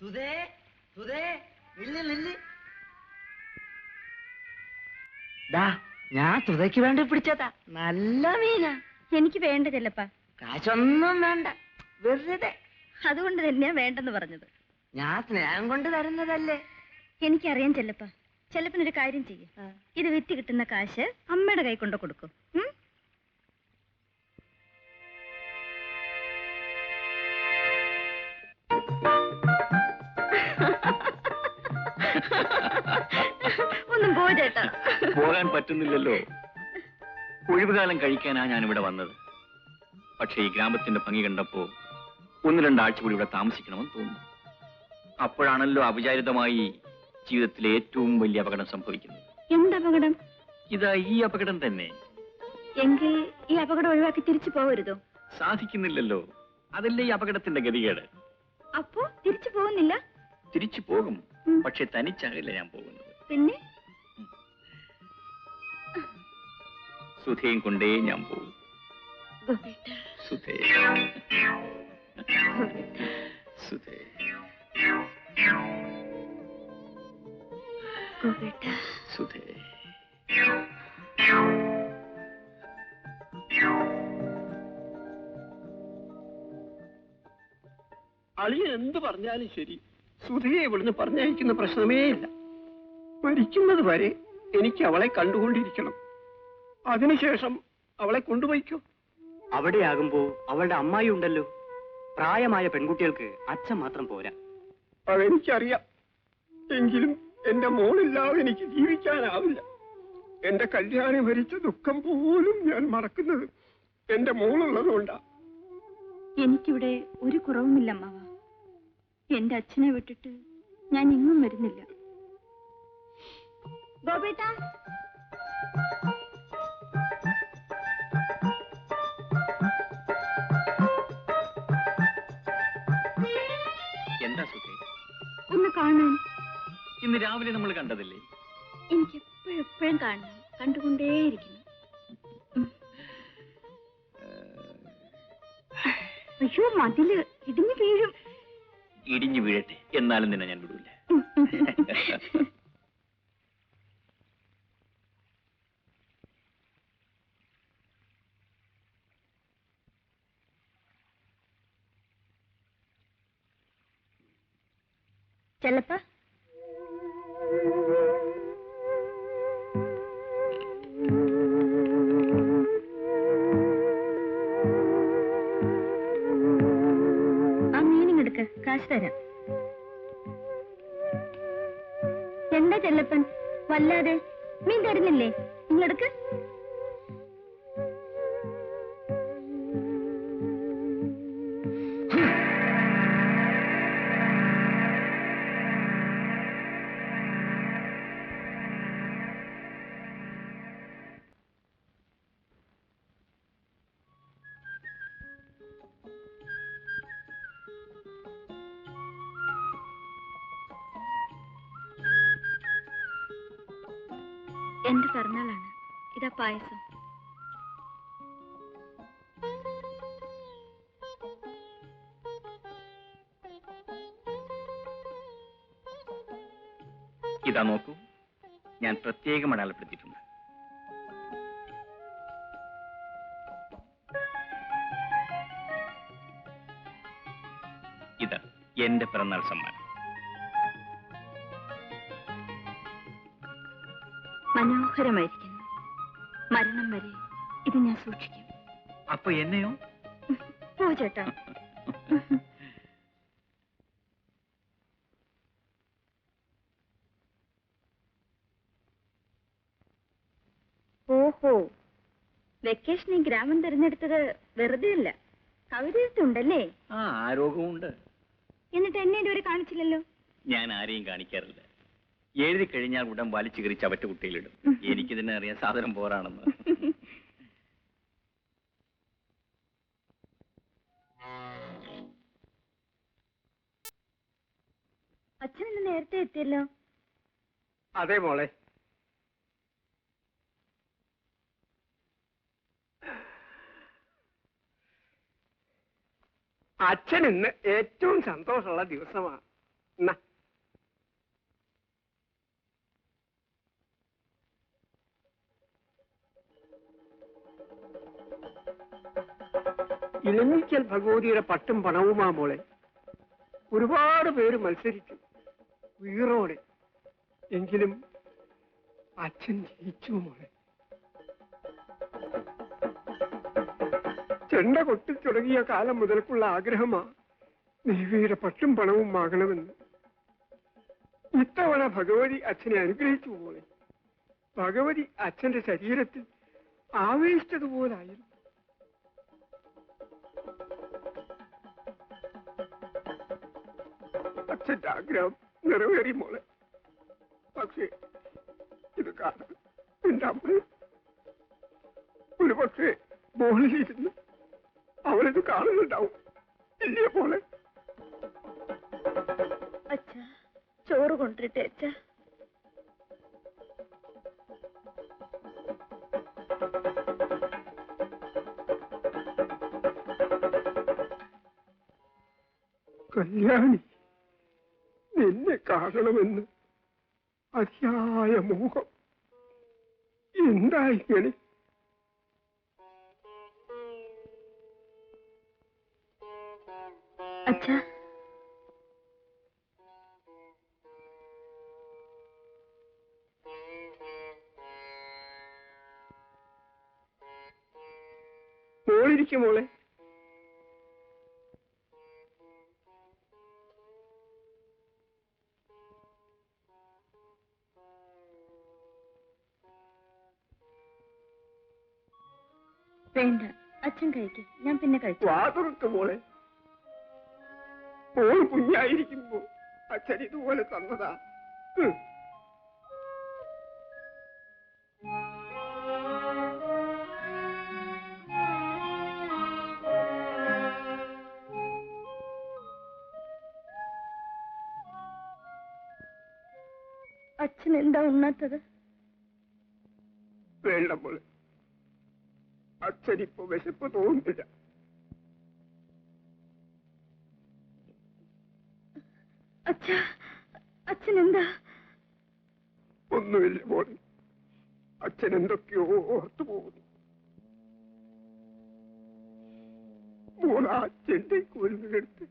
സുധേ സുധേ നില്ല് നില്ല്. ദാ ഞാൻ സുധയ്ക്ക് വേണ്ടി പിടിച്ചതാ, നല്ല മീനാ. എനിക്ക് വേണ്ട ചെല്ലപ്പ. കാശൊന്നും വേണ്ട, വെറുതെ. അതുകൊണ്ട് തന്നെയാ വേണ്ടെന്ന് പറഞ്ഞത്. ഞാൻ സ്നേഹം കൊണ്ട് തരുന്നതല്ലേ. എനിക്കറിയാം ചെല്ലപ്പ. ചെല്ലപ്പനൊരു കാര്യം ചെയ്യും, ഇത് വിറ്റ് കിട്ടുന്ന കാശ് അമ്മയുടെ കൈ കൊണ്ട് കൊടുക്കും. ഒന്നും പോ ചേട്ടാ. പോകാൻ പറ്റുന്നില്ലല്ലോ. ഒഴിവുകാലം കഴിക്കാനാ ഞാനിവിടെ വന്നത്. പക്ഷേ ഈ ഗ്രാമത്തിന്റെ ഭംഗി കണ്ടപ്പോ 1-2 ആഴ്ച കൂടി ഇവിടെ താമസിക്കണമെന്ന് തോന്നുന്നു. അപ്പോഴാണല്ലോ അവിചാരിതമായി ജീവിതത്തിലെ ഏറ്റവും വലിയ അപകടം സംഭവിക്കുന്നത്. എന്തപകടം? ഇതാ ഈ അപകടം തന്നെ. എങ്കിൽ ഈ അപകടം ഒഴിവാക്കി തിരിച്ചു പോകരുതോ? സാധിക്കുന്നില്ലല്ലോ, അതല്ലേ ഈ അപകടത്തിന്റെ ഗതികേട്. അപ്പോ തിരിച്ചു പോകുന്നില്ല? തിരിച്ചു പോകും, പക്ഷെ തനിച്ചാകില്ല ഞാൻ പോകുന്നത്. പിന്നെ സുധയും കൊണ്ടേ ഞാൻ പോകും. സുധേ സുധേ സുധേ. അളിയൻ എന്ത് പറഞ്ഞാലും ശരി, സുധയെ ഇവിടുന്ന് പറഞ്ഞയക്കുന്ന പ്രശ്നമേ ഇല്ല. മരിക്കുന്നത് വരെ എനിക്ക് അവളെ കണ്ടുകൊണ്ടിരിക്കണം. അതിനുശേഷം അവളെ കൊണ്ടുപോയിക്കോ. അവിടെയാകുമ്പോ അവളുടെ അമ്മായി ഉണ്ടല്ലോ. പ്രായമായ പെൺകുട്ടികൾക്ക് അച്ഛൻ മാത്രം പോരാ. അതെനിക്കറിയാം. എങ്കിലും എന്റെ മോളില്ലാതെ എനിക്ക് ജീവിക്കാനാവില്ല. എന്റെ കല്യാണം ഭരിച്ച ദുഃഖം പോലും ഞാൻ മറക്കുന്നത് എന്റെ മോളുള്ളത് കൊണ്ടാ. എനിക്കിവിടെ ഒരു കുറവുമില്ല അമ്മാവ. എന്റെ അച്ഛനെ വിട്ടിട്ട് ഞാൻ എങ്ങും വരുന്നില്ല. ഗോപേട്ടാ, എന്താ സുധേ? ഒന്ന് കാണാൻ. ഇന്ന് രാവിലെ നമ്മൾ കണ്ടതല്ലേ? എനിക്ക് എപ്പോഴും കാണണം, കണ്ടുകൊണ്ടേയിരിക്കണം. അയ്യോ, മതില് ഇടിഞ്ഞു വീഴും. ഇടിഞ്ഞു വീഴട്ടെ, എന്നാലും നിന്നെ ഞാൻ വിടൂല. ചെല്ലപ്പ, ആ മീനിങ് എടുക്ക, കാശ് തരാം. എന്താ ചെല്ലപ്പൻ വല്ലാതെ? മീൻ തരുന്നില്ലേ? നിങ്ങളെടുക്ക്. എന്റെ പിറന്നാളാണ്. ഇതാ പായസം. ഇതാ നോക്കൂ, ഞാൻ പ്രത്യേകം അടയാളപ്പെടുത്തിയിട്ടുണ്ട്. ഇതാ എന്റെ പിറന്നാൾ സമ്മാനം. മനോഹരമായിരിക്കുന്നു. മരണം വരെ ഇത് ഞാൻ സൂക്ഷിക്കും. അപ്പൊ എന്നെയോ? പോ ചേട്ടാ. ഓഹോ, വെക്കേഷൻ ഈ ഗ്രാമം തിരഞ്ഞെടുത്തത് വെറുതെ അല്ല. കവിതയുണ്ടല്ലേ? ആ ആരോഗ്യമുണ്ട്. എന്നിട്ട് എന്നെ ഇതുവരെ കാണിച്ചില്ലല്ലോ. ഞാൻ ആരെയും കാണിക്കാറില്ല. എഴുതി കഴിഞ്ഞാൽ ഉടൻ വലിച്ചു കയറി ചവറ്റ് കുട്ടിയിലിടും. എനിക്ക് തന്നെ അറിയാം സാധനം പോരാണെന്ന്. അച്ഛൻ ഇന്ന് നേരത്തെ എത്തിയല്ലോ. അതെ മോളെ. അച്ഛൻ ഇന്ന് ഏറ്റവും സന്തോഷമുള്ള ദിവസമാണ്. എന്നാ ഇലഞ്ഞിക്കൽ ഭഗവതിയുടെ പട്ടും പണവുമാ മോളെ. ഒരുപാട് പേര് മത്സരിച്ചു വീറോടെ. എങ്കിലും അച്ഛൻ ജയിച്ചു മോളെ. ചെണ്ട കൊട്ടി തുടങ്ങിയ കാലം മുതൽക്കുള്ള ആഗ്രഹമാ ദേവിയുടെ പട്ടും പണവും വാങ്ങണമെന്ന്. ഇത്തവണ ഭഗവതി അച്ഛനെ അനുഗ്രഹിച്ചു മോളെ. ഭഗവതി അച്ഛന്റെ ശരീരത്തിൽ ആവേശിച്ചതുപോലായിരുന്നു. അച്ഛന്റെ ആഗ്രഹം നിറവേറി മോളെ. പക്ഷേ ഇത് കാണാൻ എന്റെ അമ്മ ഒരു പക്ഷേ മോളിലിരുന്ന് അവളിത് കാണുന്നുണ്ടാവും. ഇല്ലേ മോളെ? അച്ഛ ചോറ് കൊണ്ടിട്ടെ അച്ഛ. കല്യാണി, നിന്നെ കാണണമെന്ന് അതിയായ മോഹം. എന്താ ഇങ്ങനെ? അച്ഛ മോളിരിക്കും മോളെ. വേണ്ട, അച്ഛൻ കഴിക്കും, ഞാൻ പിന്നെ കഴിച്ചു. വാതുറക്ക് മോളെ. മോൾ കുഞ്ഞായിരിക്കുമ്പോ അച്ഛൻ ഇതുപോലെ തന്നതാ. അച്ഛൻ എന്താ ഉണ്ണാത്തത്? വേണ്ട മോളെ, അച്ഛനിപ്പോ വിശപ്പ് തോന്നുന്നില്ല. അച്ഛൻ എന്താ? ഒന്നുമില്ല മോളെ, അച്ഛൻ എന്തൊക്കെയോ ഓർത്തു പോകുന്നു. മോള അച്ഛന്റെ കുരുന്നെടുത്ത്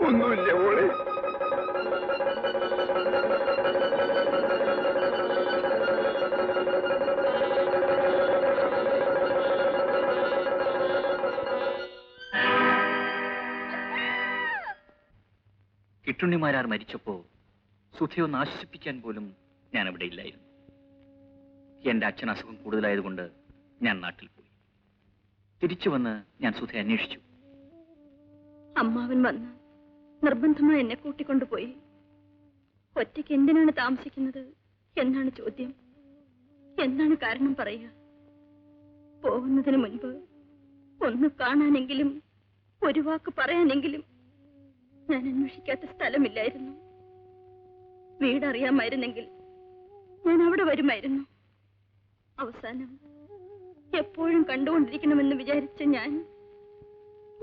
ഒന്നുമില്ല മോളെ. കിട്ടുണ്ണിമാരാർ മരിച്ചപ്പോ സുധയൊന്ന് ആശ്വസിപ്പിക്കാൻ പോലും ഞാൻ അവിടെ ഇല്ലായിരുന്നു. എന്റെ അച്ഛൻ അസുഖം കൂടുതലായതുകൊണ്ട് ഞാൻ നാട്ടിൽ പോയി. തിരിച്ചു വന്ന് ഞാൻ സുധയെ അന്വേഷിച്ചു. അമ്മാവൻ വന്ന് നിർബന്ധമായി എന്നെ കൂട്ടിക്കൊണ്ടുപോയി. ഒറ്റയ്ക്ക് എന്തിനാണ് താമസിക്കുന്നത് എന്നാണ് ചോദ്യം. എന്താണ് കാരണം പറയുക? പോകുന്നതിന് മുൻപ് ഒന്ന് കാണാനെങ്കിലും ഒരു വാക്ക് പറയാനെങ്കിലും ഞാൻ അന്വേഷിക്കാത്ത സ്ഥലമില്ലായിരുന്നു. വീടറിയാമായിരുന്നെങ്കിൽ ഞാൻ അവിടെ വരുമായിരുന്നു. അവസാനം എപ്പോഴും കണ്ടുകൊണ്ടിരിക്കണമെന്ന് വിചാരിച്ച ഞാൻ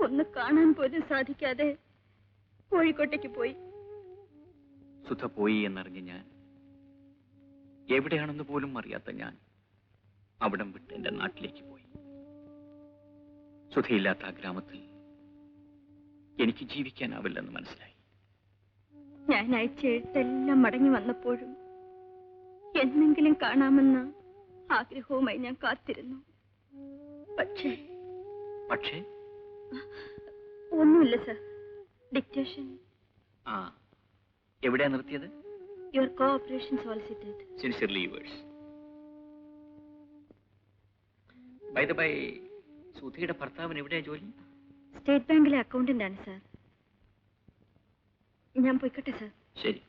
ഒന്ന് കാണാൻ പോലും സാധിക്കാതെ കോഴിക്കോട്ടേക്ക് പോയി. സുധ പോയി എന്നറിഞ്ഞ് ഞാൻ, എവിടെയാണെന്ന് പോലും അറിയാത്ത ഞാൻ അവിടം വിട്ട് എന്റെ നാട്ടിലേക്ക് പോയി. സുധയില്ലാത്ത ആ ഗ്രാമത്തിൽ എനിക്ക് ജീവിക്കാനാവില്ലെന്ന് മനസ്സിലായി. ഞാൻ അയച്ച എഴുത്തെല്ലാം മടങ്ങി വന്നപ്പോഴും എന്നെങ്കിലും കാണാമെന്ന ആഗ്രഹവുമായി ഞാൻ കാത്തിരുന്നു. പക്ഷേ ഒന്നുമില്ല സർ. ഡിക്റ്റേഷൻ. ആ, എവിടെയാ നിർത്തിയത്? Your cooperation solicited. Sincerely yours. By the by, സുധിയുടെ ഭർത്താവിന് എവിടെയാ ജോലി? സ്റ്റേറ്റ് ബാങ്കിലെ അക്കൗണ്ടന്റ് ആണ് സാർ. ഞാൻ പോയിക്കട്ടെ സാർ. ശരി.